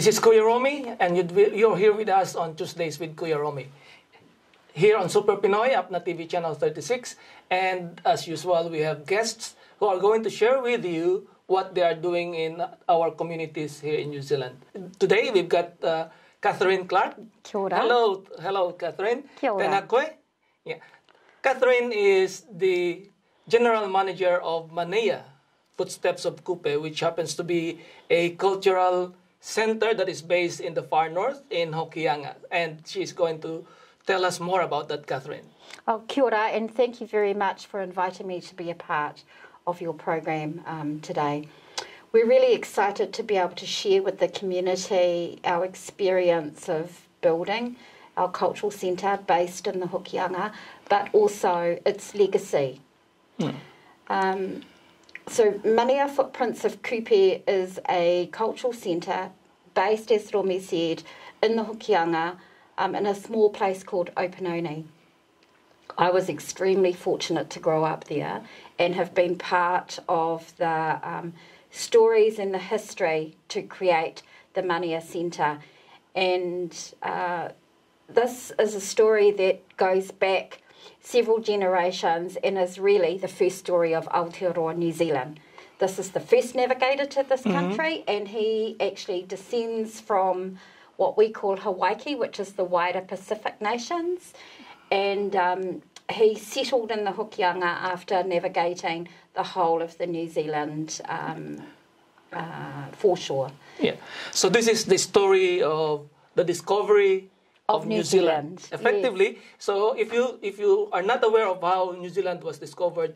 This is Kuya Romy, and you're here with us on Tuesdays with Kuya Romy. Here on Super Pinoy, Apna TV Channel 36. And as usual, we have guests who are going to share with you what they are doing in our communities here in New Zealand. Today, we've got Catherine Clark. Kia ora. Hello, Catherine. Kia ora. Tēnā koe. Yeah. Catherine is the General Manager of MANEA, Footsteps of Kupe, which happens to be a cultural center that is based in the far north in Hokianga. And she's going to tell us more about that, Catherine. Oh, kia ora, and thank you very much for inviting me to be a part of your program today. We're really excited to be able to share with the community our experience of building our cultural centre based in the Hokianga, but also its legacy. So MANEA Footprints of Kupe is a cultural centre based, as Romy said, in the Hokianga, in a small place called Opanoni. I was extremely fortunate to grow up there and have been part of the stories and the history to create the MANEA Centre. And this is a story that goes back several generations and is really the first story of Aotearoa, New Zealand. This is the first navigator to this country, and he actually descends from what we call Hawaii, which is the wider Pacific nations. And he settled in the Hokianga after navigating the whole of the New Zealand foreshore. Yeah. So this is the story of the discovery of New Zealand. Effectively. Yes. So if you are not aware of how New Zealand was discovered,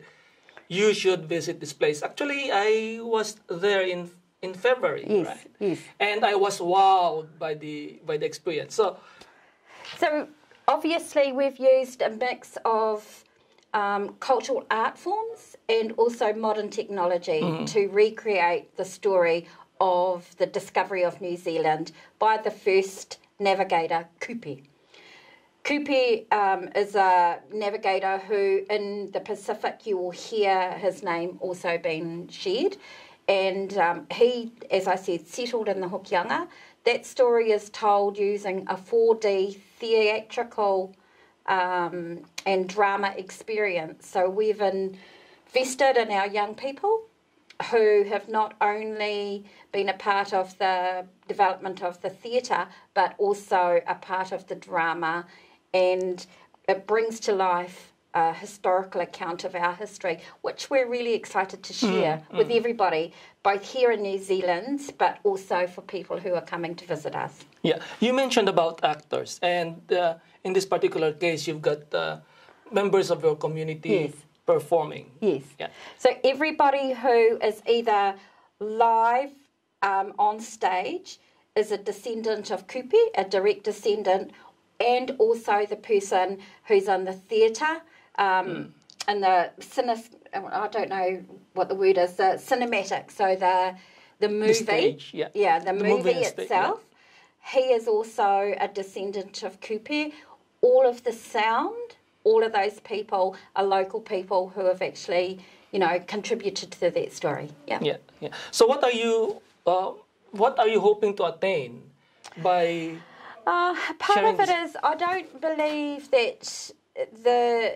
you should visit this place. Actually, I was there in February, yes, right? Yes. And I was wowed by the experience. So obviously we've used a mix of cultural art forms and also modern technology to recreate the story of the discovery of New Zealand by the first navigator, Kupe. Kupe is a navigator who, in the Pacific, you will hear his name also being shared. And he, as I said, settled in the Hokianga. That story is told using a 4D theatrical and drama experience. So we've invested in our young people who have not only been a part of the development of the theatre, but also a part of the drama, and it brings to life a historical account of our history, which we're really excited to share with everybody, both here in New Zealand, but also for people who are coming to visit us. Yeah, you mentioned about actors, and in this particular case, you've got members of your community performing. Yes. Yeah. So everybody who is either live on stage is a descendant of Kupe, a direct descendant, and also the person who's in the theatre, and the I don't know what the word is, the cinematic, so the movie, the stage, the movie itself. He is also a descendant of Kupe. All of the sound, all of those people are local people who have actually, contributed to that story. Yeah. So what are you hoping to attain by? Part of it is I don't believe that the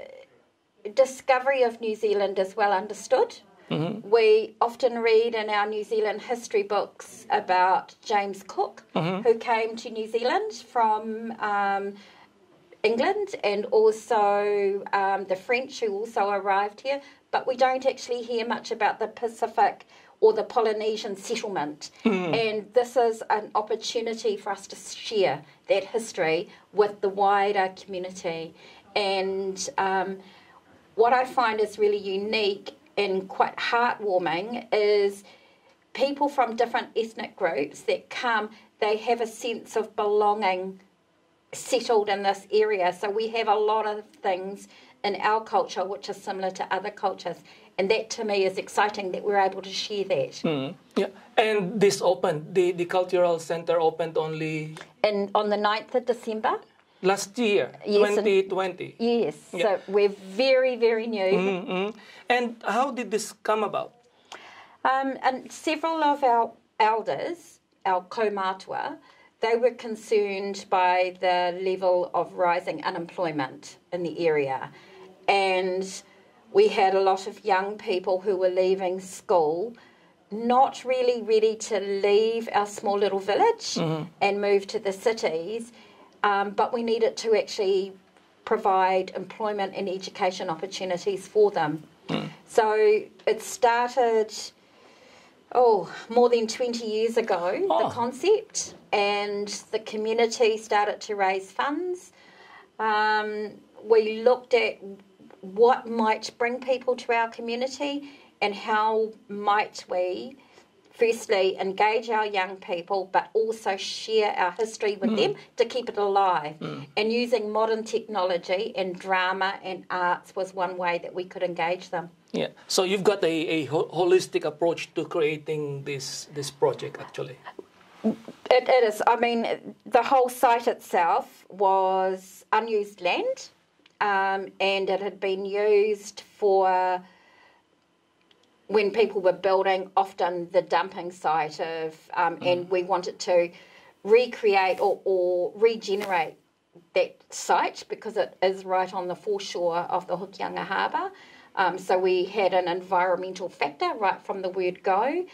discovery of New Zealand is well understood. We often read in our New Zealand history books about James Cook, who came to New Zealand from England, and also the French who also arrived here, but we don't actually hear much about the Pacific or the Polynesian settlement. And this is an opportunity for us to share that history with the wider community. And what I find is really unique and quite heartwarming is people from different ethnic groups that come, they have a sense of belonging settled in this area. So we have a lot of things in our culture which are similar to other cultures. And that to me is exciting that we're able to share that. Yeah, and this opened, the cultural centre opened only... on the 9th of December. Last year, yes, 2020. Yes, so we're very, very new. And how did this come about? And several of our elders our kaumātua, they were concerned by the level of rising unemployment in the area. And we had a lot of young people who were leaving school, not really ready to leave our small little village and move to the cities, but we needed to actually provide employment and education opportunities for them. So it started, more than 20 years ago, the concept, and the community started to raise funds. We looked at what might bring people to our community and how might we firstly engage our young people but also share our history with them to keep it alive. And using modern technology and drama and arts was one way that we could engage them. Yeah, so you've got a holistic approach to creating this project actually. It is. I mean, the whole site itself was unused land, and it had been used for when people were building, often the dumping site of, and we wanted to recreate or regenerate that site because it is right on the foreshore of the Hokianga Harbour. So we had an environmental factor right from the word go.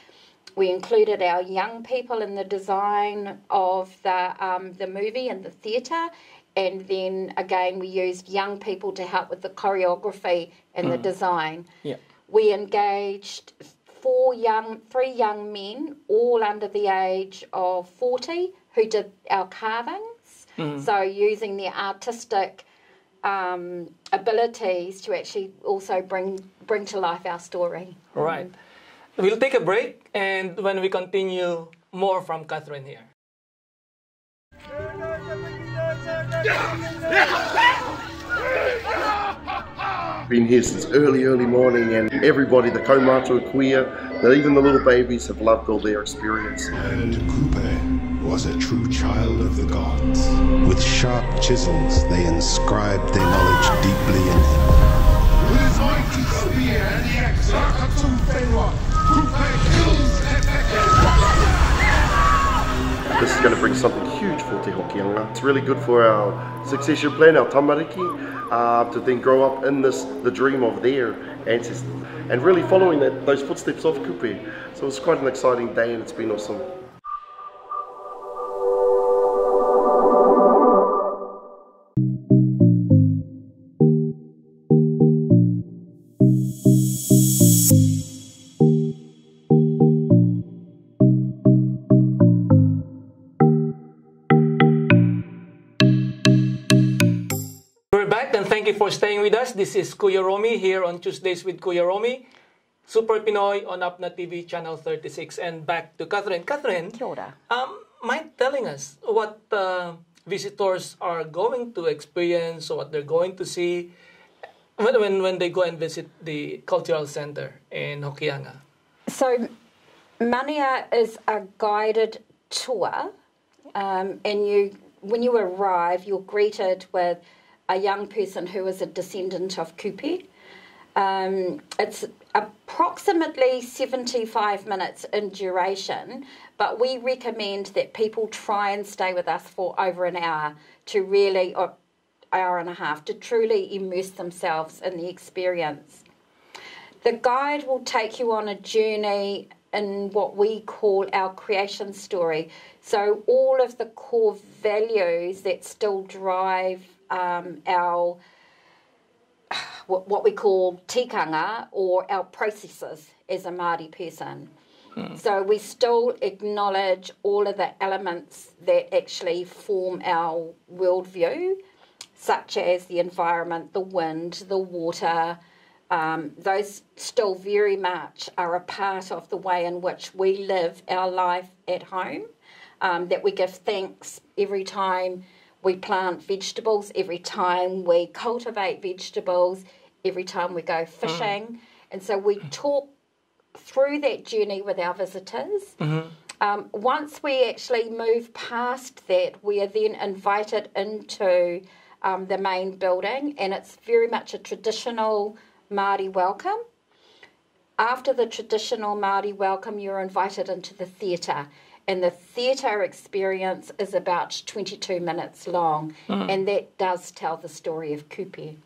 We included our young people in the design of the movie and the theatre. And then again, we used young people to help with the choreography and the design. Yeah. We engaged three young men, all under the age of 40, who did our carvings. So using their artistic abilities to actually also bring to life our story. Right. We'll take a break, and when we continue, more from Catherine here. Been here since early morning, and everybody, the kaumātua, Kuya, even the little babies have loved all their experience. And Kupe was a true child of the gods. With sharp chisels, they inscribed their knowledge deeply in him. With his mighty spear and the axe, Rakatu Whenua, Kupe kills This is going to bring something huge for Te Hokianga. It's really good for our succession plan, our tamariki, to then grow up in the dream of their ancestors, and really following those footsteps of Kupe. So it's quite an exciting day, and it's been awesome. Thank you for staying with us. This is Kuya Romy here on Tuesdays with Kuya Romy, Super Pinoy on Apna TV channel 36. And back to Catherine. Catherine, Kia ora. Mind telling us what visitors are going to experience or what they're going to see when they go and visit the cultural center in Hokianga? So MANEA is a guided tour, and when you arrive, you're greeted with a young person who is a descendant of Kupe. It's approximately 75 minutes in duration, but we recommend that people try and stay with us for over an hour or hour and a half, to truly immerse themselves in the experience. The guide will take you on a journey in what we call our creation story. So all of the core values that still drive our what we call tikanga, or our processes as a Māori person. So we still acknowledge all of the elements that actually form our worldview, such as the environment, the wind, the water. Those still very much are a part of the way in which we live our life at home, that we give thanks every time we plant vegetables, every time we cultivate vegetables, every time we go fishing. And so we talk through that journey with our visitors. Once we actually move past that, we are then invited into the main building, and it's very much a traditional Māori welcome. After the traditional Māori welcome, you're invited into the theatre. and the theatre experience is about 22 minutes long, and that does tell the story of Kupe.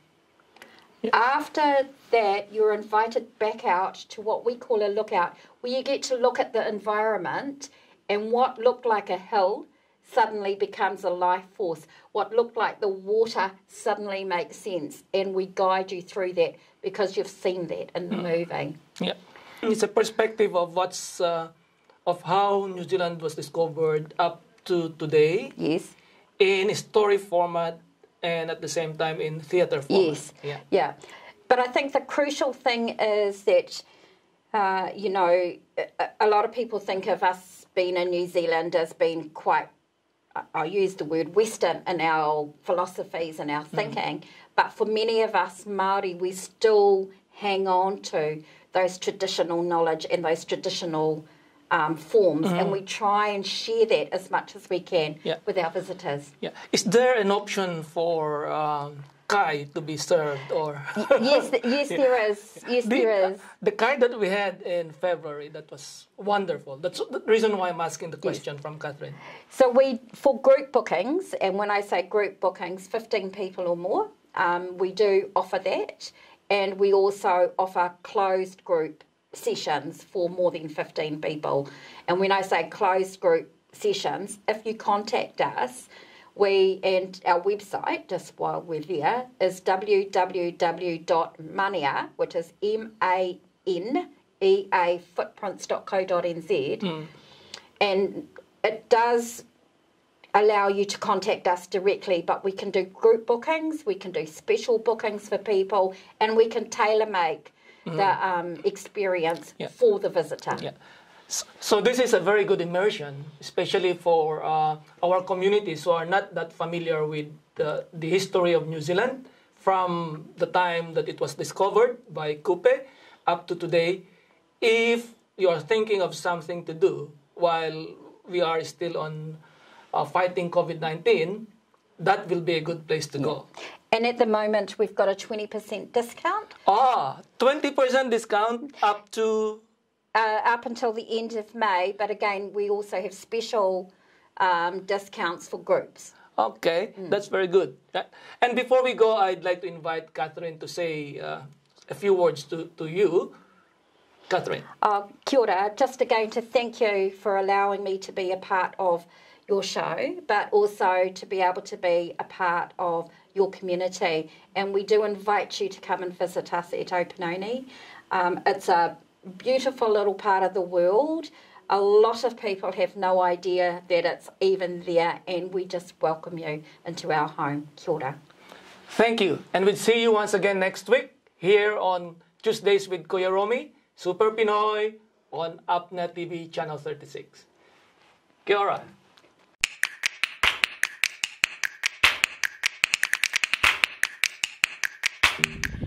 Yep. After that, you're invited back out to what we call a lookout, where you get to look at the environment, and what looked like a hill suddenly becomes a life force. What looked like the water suddenly makes sense, and we guide you through that because you've seen that in the movie. Yeah, it's a perspective of what's of how New Zealand was discovered up to today. Yes. In story format and at the same time in theatre format. Yes. Yeah. But I think the crucial thing is that you know, a lot of people think of us being in New Zealand as being quite, I use the word Western in our philosophies and our thinking, but for many of us Māori, we still hang on to those traditional knowledge and those traditional forms, and we try and share that as much as we can with our visitors. Yeah. Is there an option for kai to be served, or? Yes, there is. Yes, there is. The kai that we had in February, that was wonderful. That's the reason why I'm asking the question from Catherine. So for group bookings, and when I say group bookings, 15 people or more, we do offer that, and we also offer closed group sessions for more than 15 people. And when I say closed group sessions, if you contact us, and our website, just while we're there, is www.MANEA, which is MANEA footprints.co.nz, and it does allow you to contact us directly, but we can do group bookings, we can do special bookings for people, and we can tailor-make the experience for the visitor. Yeah. So this is a very good immersion, especially for our communities who are not that familiar with the history of New Zealand from the time that it was discovered by Kupe up to today. If you are thinking of something to do while we are still on fighting COVID-19, that will be a good place to go. And at the moment, we've got a 20% discount. 20% discount up to... up until the end of May, but again, we also have special discounts for groups. Okay, that's very good. And before we go, I'd like to invite Catherine to say a few words to you. Catherine. Kia ora. Just again to thank you for allowing me to be a part of your show, but also to be able to be a part of your community. And we do invite you to come and visit us at Opinoni. It's a beautiful little part of the world. A lot of people have no idea that it's even there, and we just welcome you into our home. Kia ora. Thank you. And we'll see you once again next week here on Tuesdays with Kuya Romy, Super Pinoy on APNA TV Channel 36. Kia ora.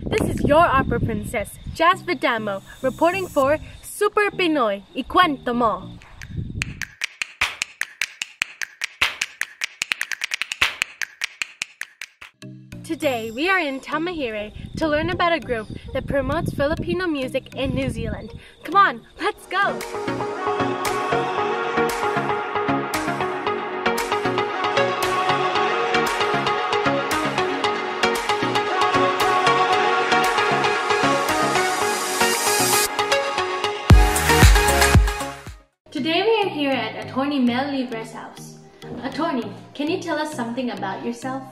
This is your opera princess, Jazz Vidamo, reporting for Super Pinoy. Ikwento mo! Today, we are in Tamahire to learn about a group that promotes Filipino music in New Zealand. Come on, let's go! Today we are here at Attorney Mel Libre's house. Attorney, can you tell us something about yourself?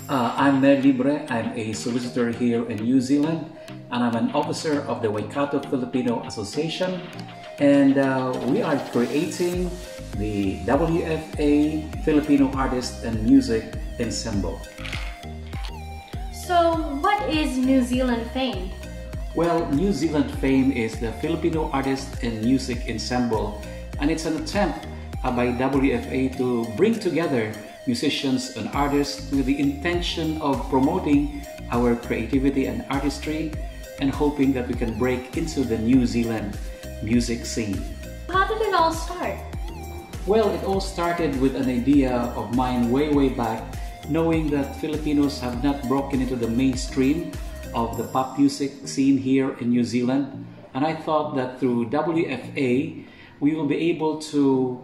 I'm Mel Libre. I'm a solicitor here in New Zealand, and I'm an officer of the Waikato Filipino Association, and we are creating the WFA Filipino Artist and Music Ensemble. So, what is New Zealand Fame? Well, New Zealand Fame is the Filipino Artist and Music Ensemble, and it's an attempt by WFA to bring together musicians and artists with the intention of promoting our creativity and artistry and hoping that we can break into the New Zealand music scene. How did it all start? Well, it all started with an idea of mine way back, knowing that Filipinos have not broken into the mainstream of the pop music scene here in New Zealand, and I thought that through WFA we will be able to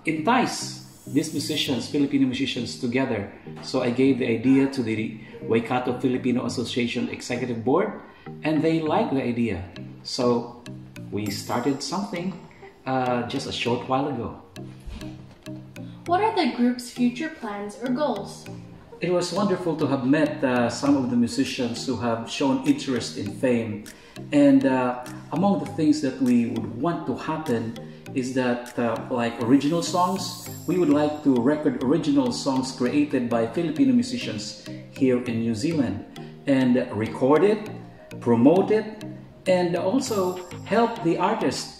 entice these musicians, Filipino musicians, together. So I gave the idea to the Waikato Filipino Association Executive Board, and they liked the idea. So we started something just a short while ago. What are the group's future plans or goals? It was wonderful to have met some of the musicians who have shown interest in fame. And among the things that we would want to happen is that like original songs, we would like to record original songs created by Filipino musicians here in New Zealand and record it, promote it, and also help the artists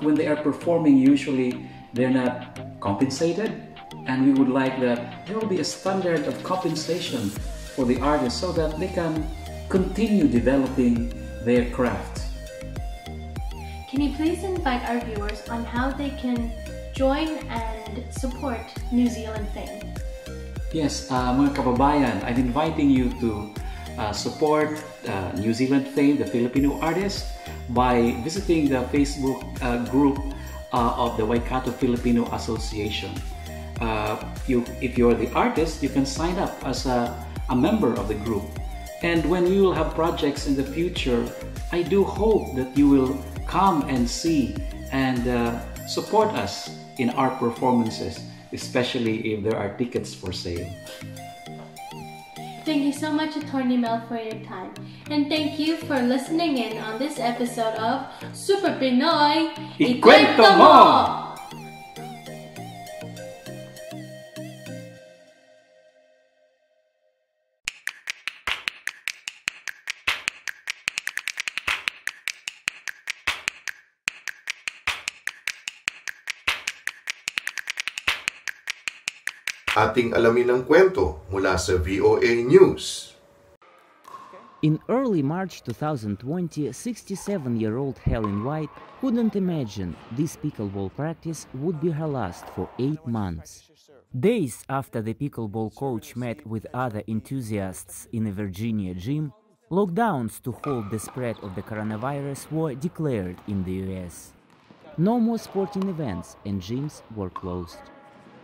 when they are performing. Usually they're not compensated, and we would like that there will be a standard of compensation for the artists so that they can continue developing their craft. Can you please invite our viewers on how they can join and support New Zealand Fame? Yes, mga kababayan, I'm inviting you to support New Zealand Fame, the Filipino artist, by visiting the Facebook group of the Waikato Filipino Association. If you're the artist, you can sign up as a member of the group. And when we will have projects in the future, I do hope that you will come and see and support us in our performances, especially if there are tickets for sale. Thank you so much, Attorney Mel, for your time. And thank you for listening in on this episode of Super Pinoy, Ikwento mo! Ating alamin ang kwento mula sa VOA News. In early March 2020, 67-year-old Helen White couldn't imagine this pickleball practice would be her last for 8 months. Days after the pickleball coach met with other enthusiasts in a Virginia gym, lockdowns to halt the spread of the coronavirus were declared in the US. No more sporting events and gyms were closed.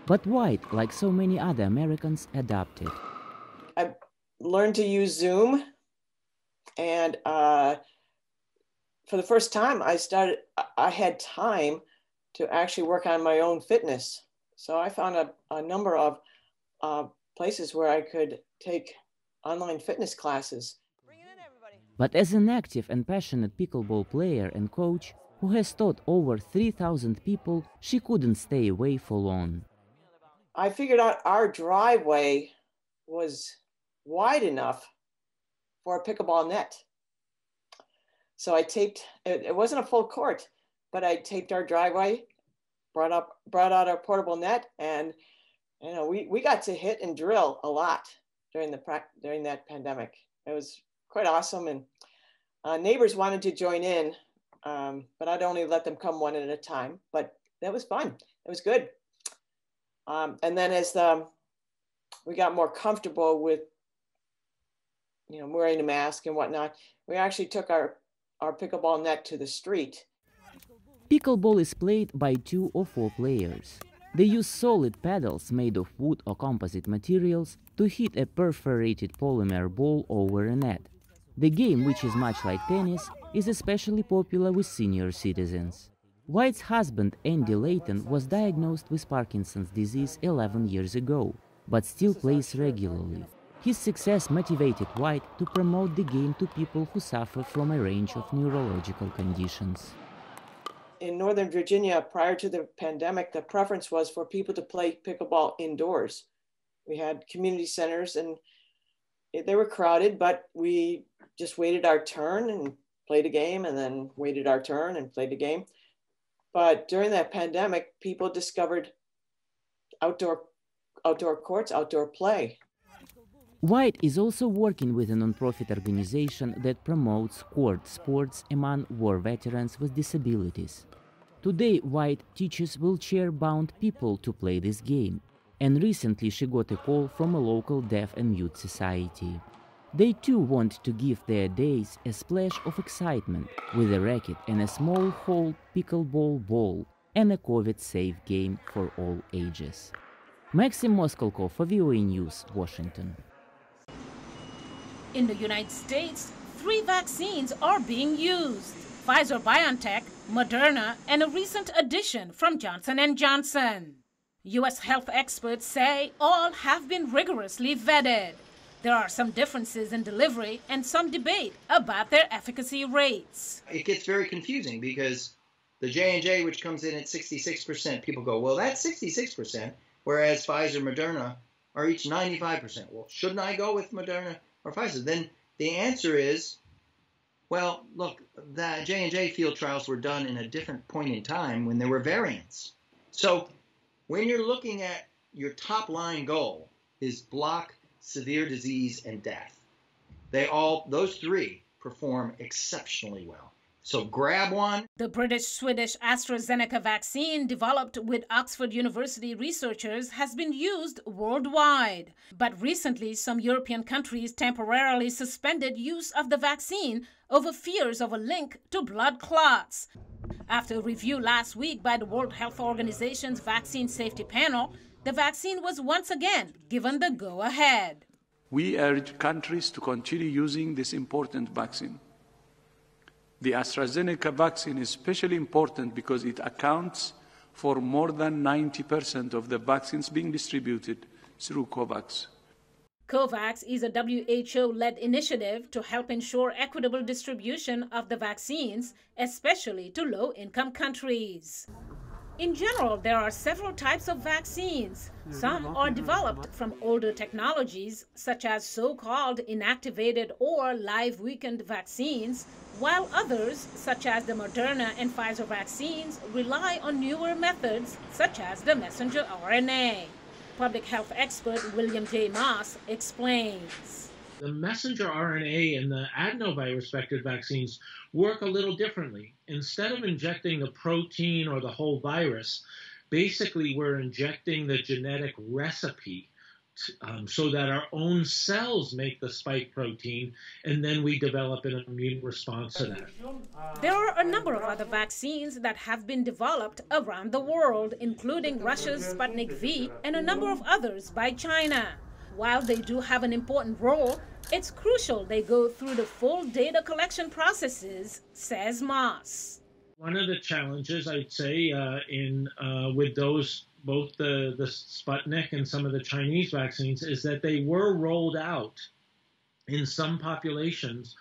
But White, like so many other Americans, adapted. I learned to use Zoom, and for the first time, I had time to actually work on my own fitness. So I found a number of places where I could take online fitness classes. But as an active and passionate pickleball player and coach who has taught over 3,000 people, she couldn't stay away for long. I figured out our driveway was wide enough for a pickleball net. So I taped, it wasn't a full court, but I taped our driveway, brought out our portable net, and we got to hit and drill a lot during that pandemic. It was quite awesome, and neighbors wanted to join in, but I'd only let them come one at a time, but that was fun. It was good. And then as we got more comfortable with, wearing a mask and whatnot, we actually took our pickleball net to the street. Pickleball is played by 2 or 4 players. They use solid paddles made of wood or composite materials to hit a perforated polymer ball over a net. The game, which is much like tennis, is especially popular with senior citizens. White's husband, Andy Layton, was diagnosed with Parkinson's disease 11 years ago, but still plays regularly. His success motivated White to promote the game to people who suffer from a range of neurological conditions. In Northern Virginia, prior to the pandemic, the preference was for people to play pickleball indoors. We had community centers and they were crowded, but we just waited our turn and played a game, and then waited our turn and played a game. But during that pandemic, people discovered outdoor courts, outdoor play. White is also working with a non-profit organization that promotes court sports among war veterans with disabilities. Today, White teaches wheelchair-bound people to play this game, and recently she got a call from a local deaf and mute society. They too want to give their days a splash of excitement with a racket and a small hole pickleball ball, and a COVID-safe game for all ages. Maxim Moskalkov for VOA News, Washington. In the United States, 3 vaccines are being used: Pfizer-BioNTech, Moderna, and a recent addition from Johnson & Johnson. U.S. health experts say all have been rigorously vetted. There are some differences in delivery and some debate about their efficacy rates. It gets very confusing because the J&J, which comes in at 66%, people go, well, that's 66%, whereas Pfizer, Moderna are each 95%. Well, shouldn't I go with Moderna or Pfizer? Then the answer is, well, look, the J&J field trials were done in a different point in time when there were variants. So when you're looking at your top line goal is block severe disease and death, those 3 perform exceptionally well. So grab one. The British-Swedish AstraZeneca vaccine developed with Oxford University researchers has been used worldwide. But recently, some European countries temporarily suspended use of the vaccine over fears of a link to blood clots. After a review last week by the World Health Organization's Vaccine Safety Panel, the vaccine was once again given the go-ahead. We urge countries to continue using this important vaccine. The AstraZeneca vaccine is especially important because it accounts for more than 90% of the vaccines being distributed through COVAX. COVAX is a WHO-led initiative to help ensure equitable distribution of the vaccines, especially to low-income countries. In general, there are several types of vaccines. Some are developed from older technologies, such as so-called inactivated or live-weakened vaccines, while others, such as the Moderna and Pfizer vaccines, rely on newer methods, such as the messenger RNA. Public health expert William J. Moss explains. The messenger RNA and the adenovirus vector vaccines work a little differently. Instead of injecting the protein or the whole virus, basically we're injecting the genetic recipe so that our own cells make the spike protein, and then we develop an immune response to that. There are a number of other vaccines that have been developed around the world, including Russia's Sputnik V and a number of others by China. While they do have an important role, it's crucial they go through the full data collection processes, says Moss. One of the challenges, I'd say, with those, both the Sputnik and some of the Chinese vaccines, is that they were rolled out in some populations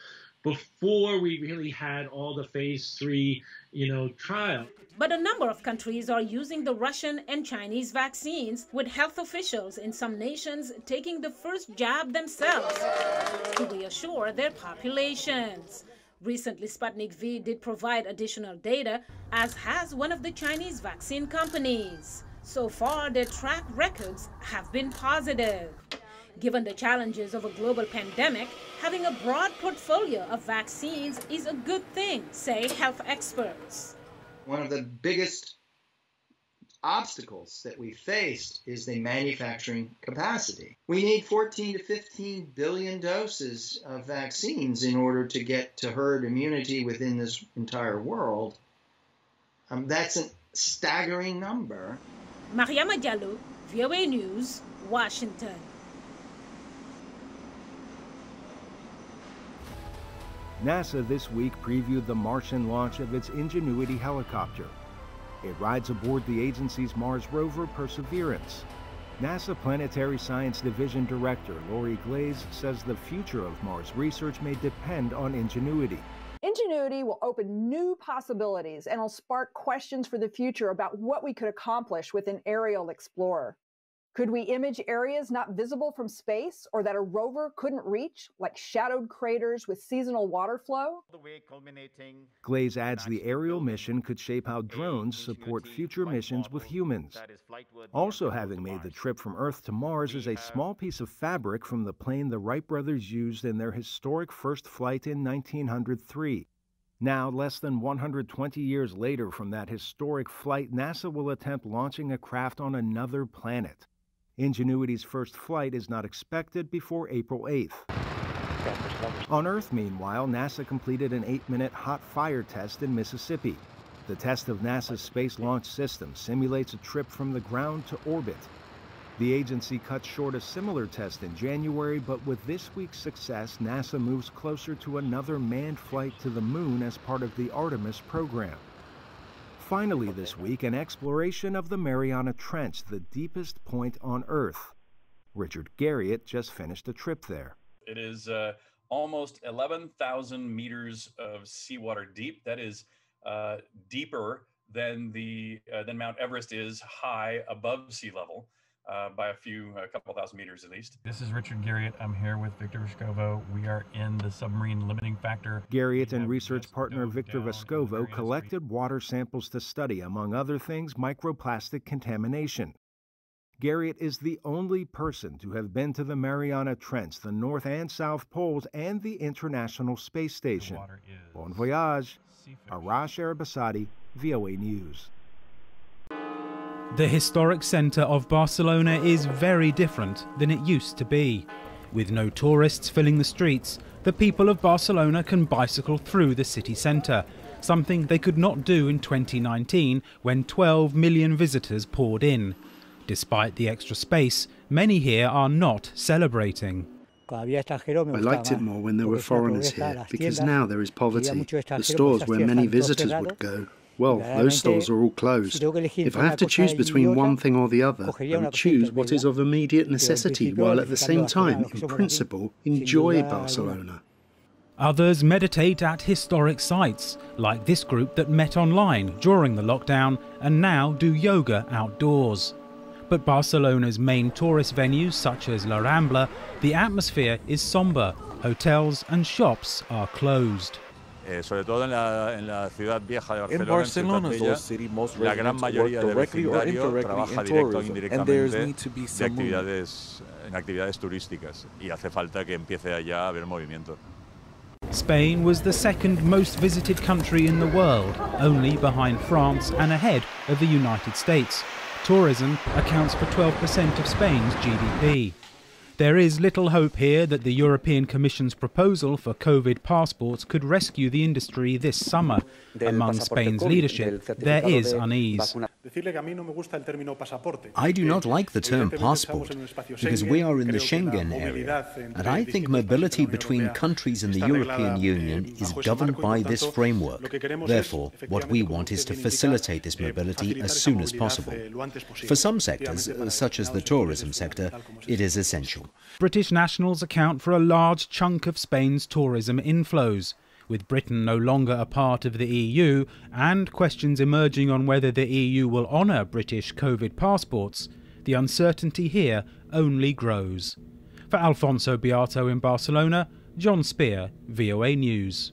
before we really had all the phase 3, trial. But a number of countries are using the Russian and Chinese vaccines, with health officials in some nations taking the first jab themselves to reassure their populations. Recently, Sputnik V did provide additional data, as has one of the Chinese vaccine companies. So far, their track records have been positive. Given the challenges of a global pandemic, having a broad portfolio of vaccines is a good thing, say health experts. One of the biggest obstacles that we faced is the manufacturing capacity. We need 14 to 15 billion doses of vaccines in order to get to herd immunity within this entire world. That's a staggering number. Mariama Diallo, VOA News, Washington. NASA this week previewed the Martian launch of its Ingenuity helicopter. It rides aboard the agency's Mars rover Perseverance. NASA Planetary Science Division Director Lori Glaze says the future of Mars research may depend on Ingenuity. Ingenuity will open new possibilities and will spark questions for the future about what we could accomplish with an aerial explorer. Could we image areas not visible from space or that a rover couldn't reach, like shadowed craters with seasonal water flow? Glaze adds the aerial mission could shape how drones support future missions with humans. Also having made the trip from Earth to Mars is a small piece of fabric from the plane the Wright brothers used in their historic first flight in 1903. Now, less than 120 years later from that historic flight, NASA will attempt launching a craft on another planet. Ingenuity's first flight is not expected before April 8th. On Earth, meanwhile, NASA completed an 8-minute hot fire test in Mississippi. The test of NASA's Space Launch System simulates a trip from the ground to orbit. The agency cut short a similar test in January, but with this week's success, NASA moves closer to another manned flight to the moon as part of the Artemis program. Finally this week, an exploration of the Mariana Trench, the deepest point on Earth. Richard Garriott just finished a trip there. It is almost 11,000 meters of seawater deep. That is deeper than Mount Everest is high above sea level. By a couple thousand meters at least. This is Richard Garriott. I'm here with Victor Vescovo. We are in the submarine limiting factor. Garriott and research partner Victor Vescovo collected water samples to study, among other things, microplastic contamination. Garriott is the only person to have been to the Mariana Trench, the North and South Poles, and the International Space Station. Bon voyage. Arash Arabasadi, VOA News. The historic centre of Barcelona is very different than it used to be. With no tourists filling the streets, the people of Barcelona can bicycle through the city centre, something they could not do in 2019 when 12 million visitors poured in. Despite the extra space, many here are not celebrating. I liked it more when there were foreigners here, because now there is poverty. The stores where many visitors would go, well, those stores are all closed. If I have to choose between one thing or the other, I would choose what is of immediate necessity, while at the same time, in principle, enjoy Barcelona. Others meditate at historic sites, like this group that met online during the lockdown and now do yoga outdoors. But Barcelona's main tourist venues, such as La Rambla, the atmosphere is somber. Hotels and shops are closed. In Barcelona's old city, most residents work directly or indirectly in tourism, and there needs to be some movement. Spain was the second most visited country in the world, only behind France and ahead of the United States. Tourism accounts for 12% of Spain's GDP. There is little hope here that the European Commission's proposal for COVID passports could rescue the industry this summer. Among Spain's leadership, there is unease. I do not like the term passport because we are in the Schengen area, and I think mobility between countries in the European Union is governed by this framework. Therefore, what we want is to facilitate this mobility as soon as possible. For some sectors, such as the tourism sector, it is essential. British nationals account for a large chunk of Spain's tourism inflows. With Britain no longer a part of the EU and questions emerging on whether the EU will honour British COVID passports, the uncertainty here only grows. For Alfonso Beato in Barcelona, John Spear, VOA News.